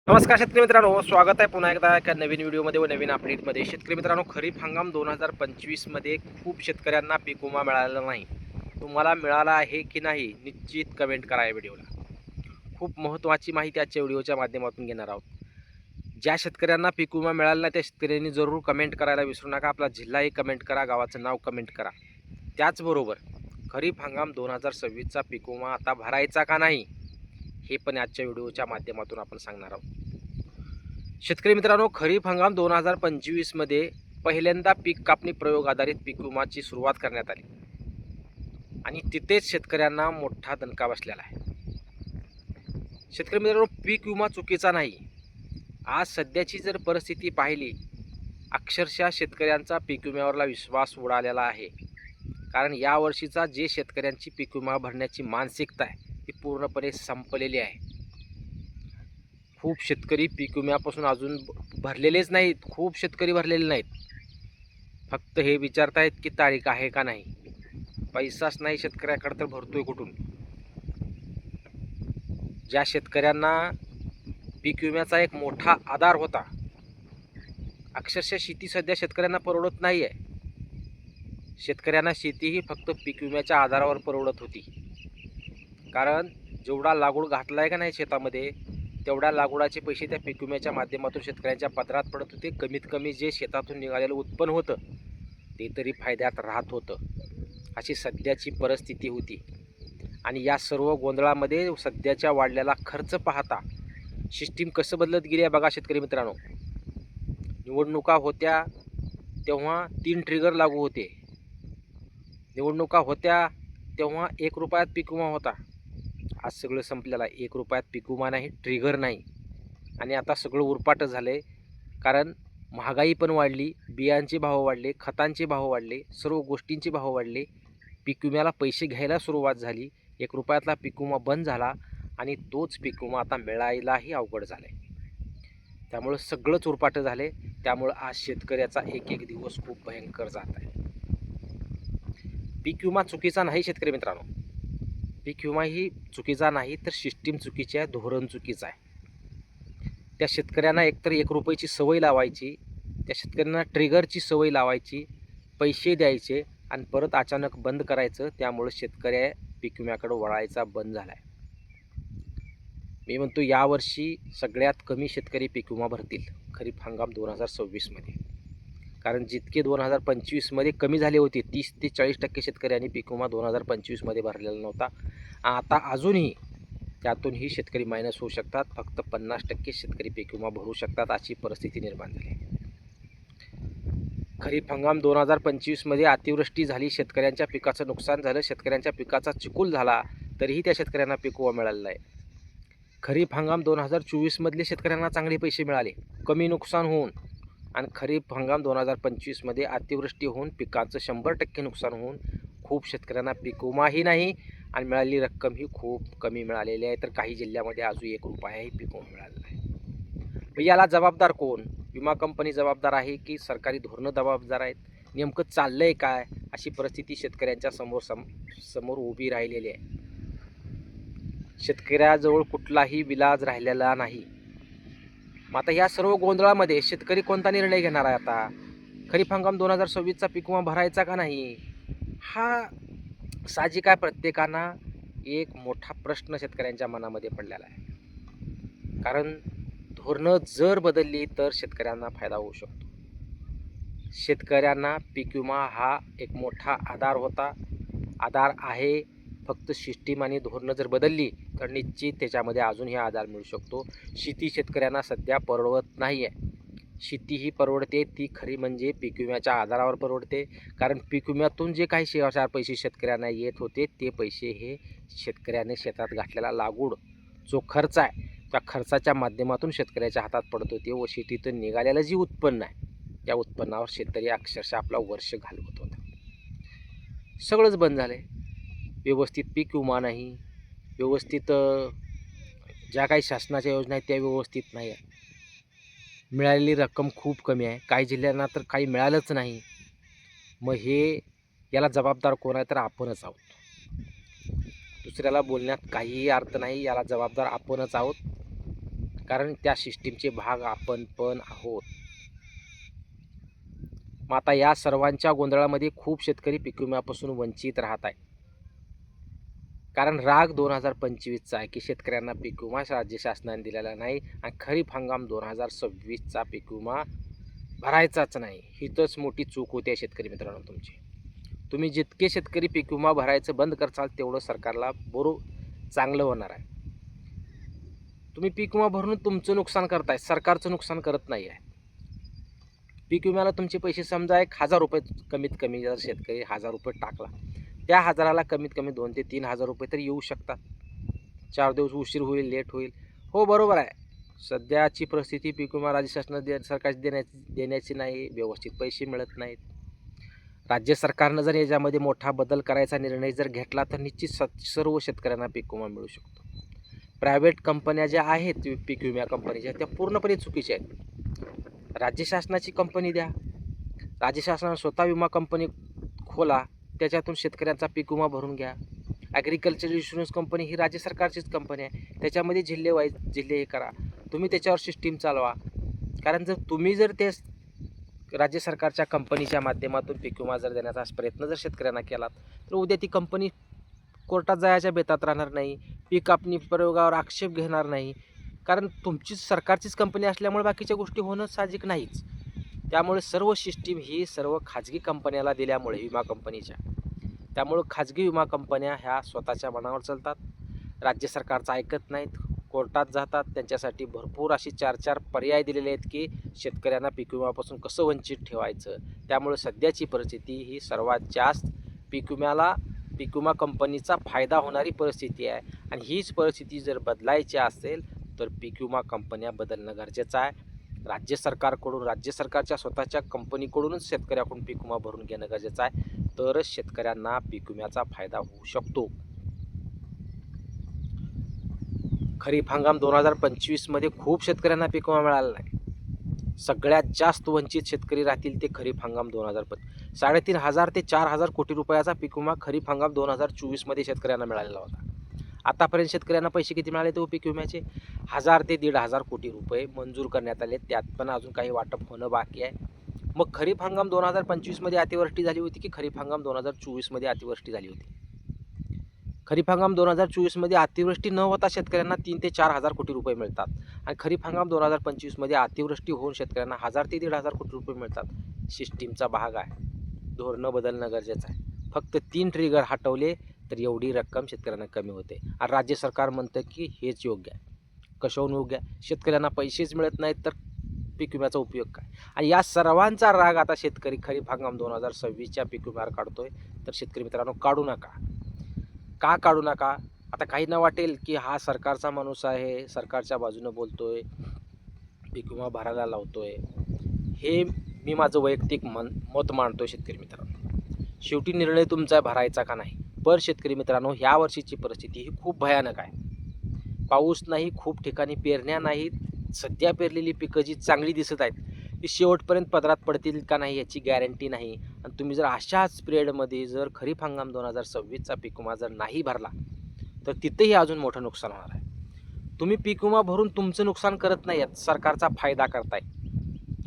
नमस्कार शेतकरी मित्रांनो, स्वागत आहे पुन्हा एकदा एका नवीन व्हिडिओमध्ये व नवीन अपडेटमध्ये. शेतकरी मित्रांनो, खरीप हंगाम 2025मध्ये खूप शेतकऱ्यांना पीक विमा मिळालेला नाही. तुम्हाला मिळाला आहे की नाही निश्चित कमेंट करा या व्हिडिओला. खूप महत्त्वाची माहिती आजच्या व्हिडिओच्या माध्यमातून घेणार आहोत. ज्या शेतकऱ्यांना पीक विमा मिळाला नाही त्या शेतकऱ्यांनी जरूर कमेंट करायला विसरू नका. आपला जिल्हाही कमेंट करा, गावाचं नाव कमेंट करा. त्याचबरोबर खरीप हंगाम 2026चा पीक विमा आता भरायचा का नाही हे पण आजच्या व्हिडिओच्या माध्यमातून आपण सांगणार आहोत. शेतकरी मित्रांनो, खरीप हंगाम 2025मध्ये पहिल्यांदा पीक कापणी प्रयोग आधारित पीक विमाची सुरुवात करण्यात आली आणि तिथेच शेतकऱ्यांना मोठा दणका बसलेला आहे. शेतकरी मित्रांनो, पीक विमा चुकीचा नाही. आज सध्याची जर परिस्थिती पाहिली, अक्षरशः शेतकऱ्यांचा पीक विम्यावरला विश्वास उडालेला आहे. कारण यावर्षीचा जे शेतकऱ्यांची पीक विमा भरण्याची मानसिकता आहे ती पूर्णपणे संपलेली आहे. खूप शेतकरी पीक विम्यापासून अजून भरलेलेच नाहीत. खूप शेतकरी भरलेले नाहीत. फक्त हे विचारतायत की तारीख आहे का नाही. पैसाच नाही शेतकऱ्याकडे तर भरतोय कुठून. ज्या शेतकऱ्यांना पीक विम्याचा एक मोठा आधार होता, अक्षरशः शेती सध्या शेतकऱ्यांना परवडत नाही आहे. शेतकऱ्यांना शेती ही फक्त पीक विम्याच्या आधारावर परवडत होती. कारण जेवढा लागवड घातला आहे का नाही शेतामध्ये, तेवढ्या लागवडाचे पैसे त्या पीक विम्याच्या माध्यमातून शेतकऱ्यांच्या पदरात पडत होते. कमीत कमी जे शेतातून निघालेलं उत्पन्न होतं ते तरी फायद्यात राहत होतं. अशी सध्याची परिस्थिती होती. आणि या सर्व गोंधळामध्ये सध्याच्या वाढलेला खर्च पाहता सिस्टीम कसं बदलत गेली आहे बघा शेतकरी मित्रांनो. निवडणुका होत्या तेव्हा 3 ट्रिगर लागू होते. निवडणुका होत्या तेव्हा 1 रुपयात पीक विमा होता. आज सगळं संपलेलं आहे. 1 रुपयात पीक विमा नाही, ट्रिगर नाही. आणि आता सगळं उरपाट झालं आहे. कारण महागाई पण वाढली, बियांचे भाव वाढले, खतांचे भाव वाढले, सर्व गोष्टींचे भाव वाढले. पीक विम्याला पैसे घ्यायला सुरुवात झाली. 1 रुपयातला पीक विमा बंद झाला आणि तोच पीक विमा आता मिळायलाही अवघड झालं आहे. त्यामुळं सगळंच उरपाट झालं आहे. त्यामुळं आज शेतकऱ्याचा एक एक दिवस खूप भयंकर जात आहे. पीक विमा चुकीचा नाही शेतकरी मित्रांनो. पीक विमा ही चुकीचा नाही, तर सिस्टीम चुकीची आहे, धोरण चुकीचं आहे. त्या शेतकऱ्यांना एकतर 1 रुपयाची सवय लावायची, त्या शेतकऱ्यांना ट्रिगरची सवय लावायची, पैसे द्यायचे आणि परत अचानक बंद करायचं. त्यामुळे शेतकरी पीक विम्याकडे वळायचा बंद झाला आहे. मी म्हणतो यावर्षी सगळ्यात कमी शेतकरी पीक विमा भरतील खरीप हंगाम 2026मध्ये. कारण जितके 2025मध्ये कमी झाले होते, 30 ते 40% शेतकऱ्यांनी पीक विमा 2025मध्ये भरलेला नव्हता. आता अजूनही त्यातूनही शेतकरी मायनस होऊ शकतात. फक्त 50% शेतकरी पीक विमा भरू शकतात, अशी परिस्थिती निर्माण झाली. खरीप हंगाम 2025मध्ये अतिवृष्टी झाली, शेतकऱ्यांच्या पिकाचं नुकसान झालं, शेतकऱ्यांच्या पिकाचा चिखल झाला, तरीही त्या शेतकऱ्यांना पीक विमा मिळालेला आहे. खरीप हंगाम 2024मधले शेतकऱ्यांना चांगले पैसे मिळाले, कमी नुकसान होऊन. आणि खरीप हंगाम 2025मध्ये अतिवृष्टी होऊन पिकाचं 100% नुकसान होऊन खूप शेतकऱ्यांना पीक विमाही नाही आणि मिळालेली रक्कमही खूप कमी मिळालेली आहे. तर काही जिल्ह्यामध्ये अजून 1 रुपयाही पीक विमा मिळालेला आहे. मग याला जबाबदार कोण? विमा कंपनी जबाबदार आहे की सरकारी धोरणं जबाबदार आहेत? नेमकं चाललं आहे काय? अशी परिस्थिती शेतकऱ्यांच्या समोर उभी राहिलेली आहे. शेतकऱ्याजवळ कुठलाही विलाज राहिलेला नाही. मग आता या सर्व गोंधळामध्ये शेतकरी कोणता निर्णय घेणार आहे आता? खरीप हंगाम 2026चा पीक विमा भरायचा का नाही? हा साहजिक आहे. प्रत्येकांना एक मोठा प्रश्न शेतकऱ्यांच्या मनामध्ये पडलेला आहे. कारण धोरणं जर बदलली तर शेतकऱ्यांना फायदा होऊ शकतो. शेतकऱ्यांना पीक विमा हा एक मोठा आधार होता, आधार आहे. फक्त सिस्टीम आणि धोरणं जर बदलली तर निश्चित त्याच्यामध्ये अजूनही आधार मिळू शकतो. शेती शेतकऱ्यांना सध्या परवडत नाही आहे. शेती ही परवडते ती खरी म्हणजे पीक विम्याच्या आधारावर परवडते. कारण पीक विम्यातून जे काही 4 पैसे शेतकऱ्यांना येत होते ते पैसे हे शेतकऱ्याने शेतात घातलेला लागवड जो खर्च आहे त्या खर्चाच्या माध्यमातून शेतकऱ्याच्या हातात पडत होते व शेतीतून निघालेलं जे उत्पन्न आहे त्या उत्पन्नावर शेतकरी अक्षरशः आपला वर्ष घालवत होता. सगळंच बंद झालं आहे. व्यवस्थित पीक विमा नाही, व्यवस्थित ज्या काही शासनाच्या योजना आहेत त्या व्यवस्थित नाही आहे. मिळालेली रक्कम खूप कमी आहे. काही जिल्ह्यांना तर काही मिळालंच नाही. मग याला जबाबदार कोण आहे? तर आपणच आहोत. दुसऱ्याला बोलण्यात काहीही अर्थ नाही. याला जबाबदार आपणच आहोत. कारण त्या सिस्टीमचे भाग आपण पण आहोत. मग आता या सर्वांच्या गोंधळामध्ये खूप शेतकरी पीक विम्यापासून वंचित राहत आहे. कारण राग 2025चा आहे की शेतकऱ्यांना पीक विमा राज्य शासनाने दिलेला नाही आणि खरीप हंगाम 2026चा पीक विमा भरायचाच नाही. हीच मोठी चूक होते शेतकरी मित्रांनो तुमची. तुम्ही जितके शेतकरी पीक विमा भरायचं बंद करसाल तेवढं सरकारला चांगलं होणार आहे. तुम्ही पीक विमा भरून तुमचं नुकसान करताय, सरकारचं नुकसान करत नाही आहे. पीक विम्याला तुमचे पैसे समजा 1,000 रुपये कमीत कमी जर शेतकरी 1,000 रुपये टाकला, त्या 1,000ला कमीत कमी 2 ते 3,000 रुपये तरी येऊ शकतात. 4 दिवस उशीर होईल, लेट होईल. हो बरोबर आहे, सध्याची परिस्थिती पीक विमा राज्य शासनाने सरकार देण्याची नाही, व्यवस्थित पैसे मिळत नाहीत. राज्य सरकारनं जर याच्यामध्ये मोठा बदल करायचा निर्णय जर घेतला तर निश्चित सर्व शेतकऱ्यांना पीक विमा मिळू शकतो. प्रायव्हेट कंपन्या ज्या आहेत पीक विमा कंपनीच्या त्या पूर्णपणे चुकीच्या आहेत. राज्य शासनाची कंपनी द्या, राज्य शासनाने स्वतः विमा कंपनी खोला, त्याच्यातून शेतकऱ्यांचा पीक विमा भरून घ्या. ॲग्रिकल्चर इन्शुरन्स कंपनी ही राज्य सरकारचीच कंपनी आहे, त्याच्यामध्ये जिल्हे हे करा, तुम्ही त्याच्यावर सिस्टीम चालवा. कारण तुम्ही जर ते राज्य सरकारच्या कंपनीच्या माध्यमातून पीक विमा जर देण्याचा प्रयत्न जर शेतकऱ्यांना केला तर उद्या ती कंपनी कोर्टात जायच्या बेतात राहणार नाही, पीक कापणी प्रयोगावर आक्षेप घेणार नाही. कारण तुमची सरकारचीच कंपनी असल्यामुळे बाकीच्या गोष्टी होणं साहजिक नाहीच. त्यामुळे सर्व सिस्टीम ही सर्व खाजगी कंपन्याला दिल्यामुळे विमा कंपनीच्या, त्यामुळं खाजगी विमा कंपन्या ह्या स्वतःच्या मनावर चालतात, राज्य सरकारचं ऐकत नाहीत, कोर्टात जातात. त्यांच्यासाठी भरपूर अशी 4 पर्याय दिलेले आहेत की शेतकऱ्यांना पीक विम्यापासून कसं वंचित ठेवायचं. त्यामुळे सध्याची परिस्थिती ही सर्वात जास्त पीक विमा कंपनीचा फायदा होणारी परिस्थिती आहे. आणि हीच परिस्थिती जर बदलायची असेल तर पीक विमा कंपन्या बदलणं गरजेचं आहे. राज्य सरकारच्या स्वतःच्या कंपनीकडूनच शेतकऱ्याकडून पीक विमा भरून घेणं गरजेचं आहे, तरच शेतकऱ्यांना पीक विम्याचा फायदा होऊ शकतो. खरीप हंगाम 2025मध्ये खूप शेतकऱ्यांना पीक विमा मिळाला नाही. सगळ्यात जास्त वंचित शेतकरी राहतील ते खरीप हंगाम 2025. 3,500 ते 4,000 कोटी रुपयाचा पीक विमा खरीप हंगाम 2024मध्ये शेतकऱ्यांना मिळालेला होता. आतापर्यंत शेतकऱ्यांना पैसे किती मिळाले ते पीक विम्याचे? 1,000 ते 1,500 कोटी रुपये मंजूर करण्यात आले. त्यात पण अजून काही वाटप होणं बाकी आहे. मग खरीप हंगाम 2025मध्ये अतिवृष्टी झाली होती की खरीप हंगाम 2024मध्ये अतिवृष्टी झाली होती? खरीप हंगाम 2024मध्ये अतिवृष्टी न होता शेतकऱ्यांना 3,000 ते 4,000 कोटी रुपये मिळतात आणि खरीप हंगाम 2025मध्ये अतिवृष्टी होऊन शेतकऱ्यांना 1,000 ते 1,500 कोटी रुपये मिळतात. सिस्टीमचा भाग आहे, धोरणं बदलणं गरजेचं आहे. फक्त 3 ट्रिगर हटवले तर एवढी रक्कम शेतकऱ्यांना कमी होते आणि राज्य सरकार म्हणतं की हेच योग्य आहे. कशाहून योग्य आहे? शेतकऱ्यांना पैसेच मिळत नाहीत तर पीक विम्याचा उपयोग काय? आणि या सर्वांचा राग आता शेतकरी खरीप हंगाम 2026च्या पीक विम्यावर काढतोय. तर शेतकरी मित्रांनो, काढू नका. का काढू नका? आता काहींना वाटेल की हा सरकारचा माणूस आहे, सरकारच्या बाजूनं बोलतोय, पीक विमा भरायला लावतोय. हे मी माझं वैयक्तिक मत मांडतोय शेतकरी मित्रांनो. शेवटी निर्णय तुमचा भरायचा का नाही. पण शेतकरी मित्रांनो, ह्या वर्षीची परिस्थिती ही खूप भयानक आहे. पाऊस नाही, खूप ठिकाणी पेरण्या नाहीत. सध्या पेरलेली पिकं जी चांगली दिसत आहेत ती शेवटपर्यंत पदरात पडतील का नाही याची गॅरंटी नाही. आणि तुम्ही जर अशाच पिरियडमध्ये जर खरीप हंगाम 2026चा पीक विमा जर नाही भरला तर तिथेही अजून मोठं नुकसान होणार आहे. तुम्ही पीक विमा भरून तुमचं नुकसान करत नाही आहेत, सरकारचा फायदा करताय.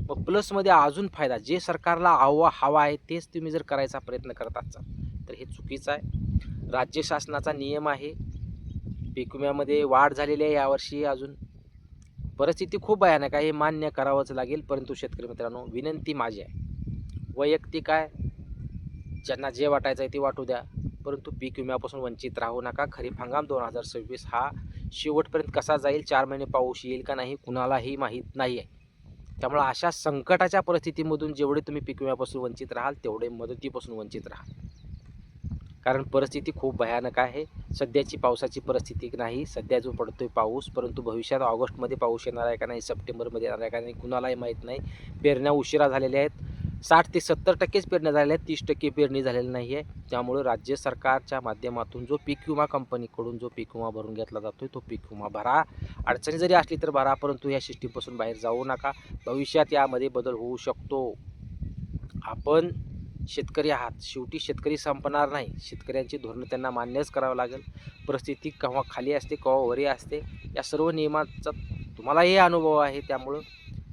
मग प्लसमध्ये अजून फायदा, जे सरकारला हवा आहे तेच तुम्ही जर करायचा प्रयत्न करत असाल तर हे चुकीचं आहे. राज्य शासनाचा नियम आहे, पीक विम्यामध्ये वाढ झालेली आहे यावर्षी. अजून परिस्थिती खूप भयानक आहे, हे मान्य करावंच लागेल. परंतु शेतकरी मित्रांनो, विनंती माझी आहे, वैयक्तिक आहे, ज्यांना जे वाटायचं आहे ते वाटू द्या, परंतु पीक विम्यापासून वंचित राहू नका. खरीप हंगाम 2026 हा शेवटपर्यंत कसा जाईल, 4 महिने पाऊस येईल का नाही कुणालाही माहीत नाही आहे. त्यामुळे अशा संकटाच्या परिस्थितीमधून जेवढे तुम्ही पीक विम्यापासून वंचित राहाल तेवढे मदतीपासून वंचित राहाल. कारण परिस्थिती खूप भयानक आहे. सध्याची पावसाची परिस्थिती नाही, सध्या जो पडतोय पाऊस, परंतु भविष्यात ऑगस्टमध्ये पाऊस येणार आहे का नाही, सप्टेंबरमध्ये येणार आहे का नाही कुणालाही माहीत नाही. पेरण्या उशिरा झालेल्या आहेत, 60 ते 70% पेरण्या झालेल्या आहेत, 30% पेरणी झालेली नाही आहे. त्यामुळे राज्य सरकारच्या माध्यमातून जो पीक विमा कंपनीकडून जो पीक विमा भरून घेतला जातो तो पीक विमा भरा. अडचणी जरी असली तर भरा, परंतु या सिस्टीमपासून बाहेर जाऊ नका. भविष्यात यामध्ये बदल होऊ शकतो. आपण शेतकरी आहात, शेवटी शेतकरी संपणार नाही. शेतकऱ्यांची धोरणं त्यांना मान्यच करावं लागेल. परिस्थिती केव्हा खाली असते केव्हा वरी असते, या सर्व नियमांचा तुम्हालाही अनुभव आहे. त्यामुळं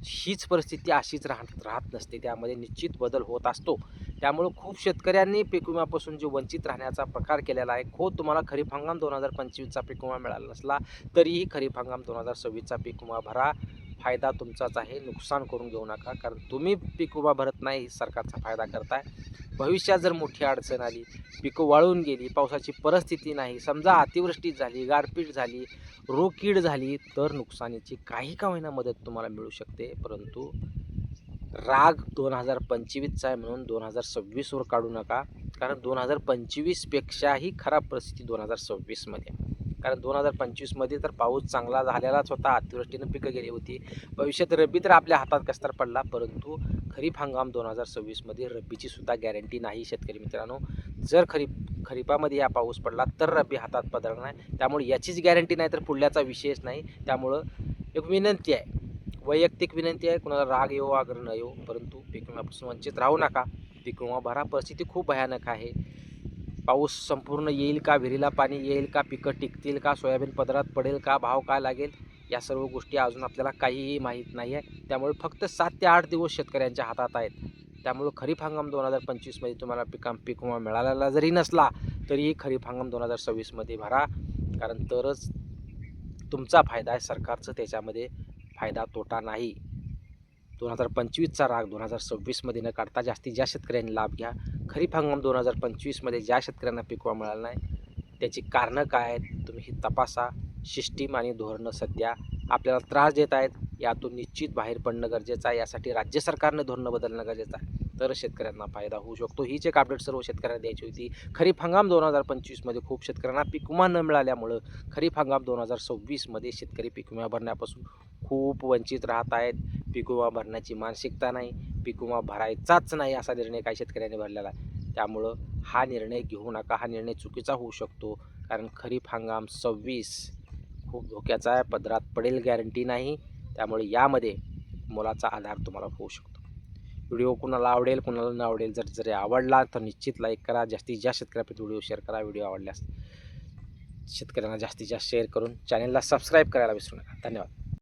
हीच परिस्थिती अशीच राहत नसते, त्यामध्ये निश्चित बदल होत असतो. त्यामुळं खूप शेतकऱ्यांनी पीक विम्यापासून जे वंचित राहण्याचा प्रकार केलेला आहे. तुम्हाला खरीप हंगाम 2025चा पीक विमा मिळाला नसला तरीही खरीप हंगाम 2026चा पीक विमा भरा. फायदा तुमचाच आहे, नुकसान करून घेऊ नका. कारण तुम्ही पीक विमा भरत नाही, सरकारचा फायदा करताय. भविष्यात जर मोठी अडचण आली, पिकं वाळून गेली, पावसाची परिस्थिती नाही, समजा अतिवृष्टी झाली, गारपीट झाली, रोगकीड झाली, तर नुकसानीची काही का होईना मदत तुम्हाला मिळू शकते. परंतु राग 2025चा आहे म्हणून 2026वर काढू नका. कारण 2025पेक्षाही खराब परिस्थिती 2026मध्ये. कारण 2025मध्ये तर पाऊस चांगला झालेलाच होता, अतिवृष्टीनं पिकं गेली होती. भविष्यात रब्बी तर आपल्या हातात कसं तर पडला, परंतु खरीप हंगाम 2026मध्ये रब्बीची सुद्धा गॅरंटी नाही शेतकरी मित्रांनो. जर खरीपामध्ये या पाऊस पडला तर रब्बी हातात पडणार नाही. त्यामुळे याचीच गॅरंटी नाही तर पुढल्याचा विषयच नाही. त्यामुळं एक विनंती आहे, वैयक्तिक विनंती आहे, कुणाला राग येऊ आग्रह न येऊ, परंतु पीक विम्यापासून वंचित राहू नका. पीक विमा भरा. परिस्थिती खूप भयानक आहे. पाऊस संपूर्ण येईल का, विहिरीला पाणी येईल का, पिकं टिकतील का, सोयाबीन पदरात पडेल का, भाव काय लागेल, या सर्व गोष्टी अजून आपल्याला काहीही माहीत नाही आहे. त्यामुळे फक्त 7 ते 8 दिवस शेतकऱ्यांच्या हातात आहेत. त्यामुळं खरीप हंगाम 2025मध्ये तुम्हाला पीक विमा मिळालेला जरी नसला तरीही खरीप हंगाम 2026मध्ये भरा. कारण तरच तुमचा फायदा आहे, सरकारचं त्याच्यामध्ये फायदा तोटा नाही. 2025चा राग 2026मध्ये न काढता जास्तीत जास्त शेतकऱ्यांनी लाभ घ्या. खरीप हंगाम 2025मध्ये ज्या शेतकऱ्यांना पीक विमा मिळाला नाही त्याची कारणं काय आहेत तुम्ही ही तपासा. सिस्टीम आणि धोरणं सध्या आपल्याला त्रास देत आहेत, यातून निश्चित बाहेर पडणं गरजेचं आहे. यासाठी राज्य सरकारनं धोरणं बदलणं गरजेचं आहे, तर शेतकऱ्यांना फायदा होऊ शकतो. हीच एक अपडेट सर्व शेतकऱ्यांना द्यायची होती. खरीप हंगाम 2025मध्ये खूप शेतकऱ्यांना पीक विमा न मिळाल्यामुळं खरीप हंगाम 2026मध्ये शेतकरी पीक विमा भरण्यापासून खूप वंचित राहत आहेत. पीक विमा भरण्याची मानसिकता नाही, पीक विमा भरायचाच नाही असा निर्णय काही शेतकऱ्यांनी भरलेला आहे. त्यामुळं हा निर्णय घेऊ नका. हा निर्णय चुकीचा होऊ शकतो. कारण खरीप हंगाम 26 खूप धोक्याचा आहे, पदरात पडेल गॅरंटी नाही. त्यामुळे यामध्ये मोलाचा आधार तुम्हाला होऊ शकतो. व्हिडिओ कुणाला आवडेल कुणाला न आवडेल, जर आवडला तर निश्चित लाईक करा. जास्तीत जास्त शेतकऱ्यांपर्यंत व्हिडिओ शेअर करा. व्हिडिओ आवडल्यास शेतकऱ्यांना जास्तीत जास्त शेअर करून चॅनलला सबस्क्राईब करायला विसरू नका. धन्यवाद.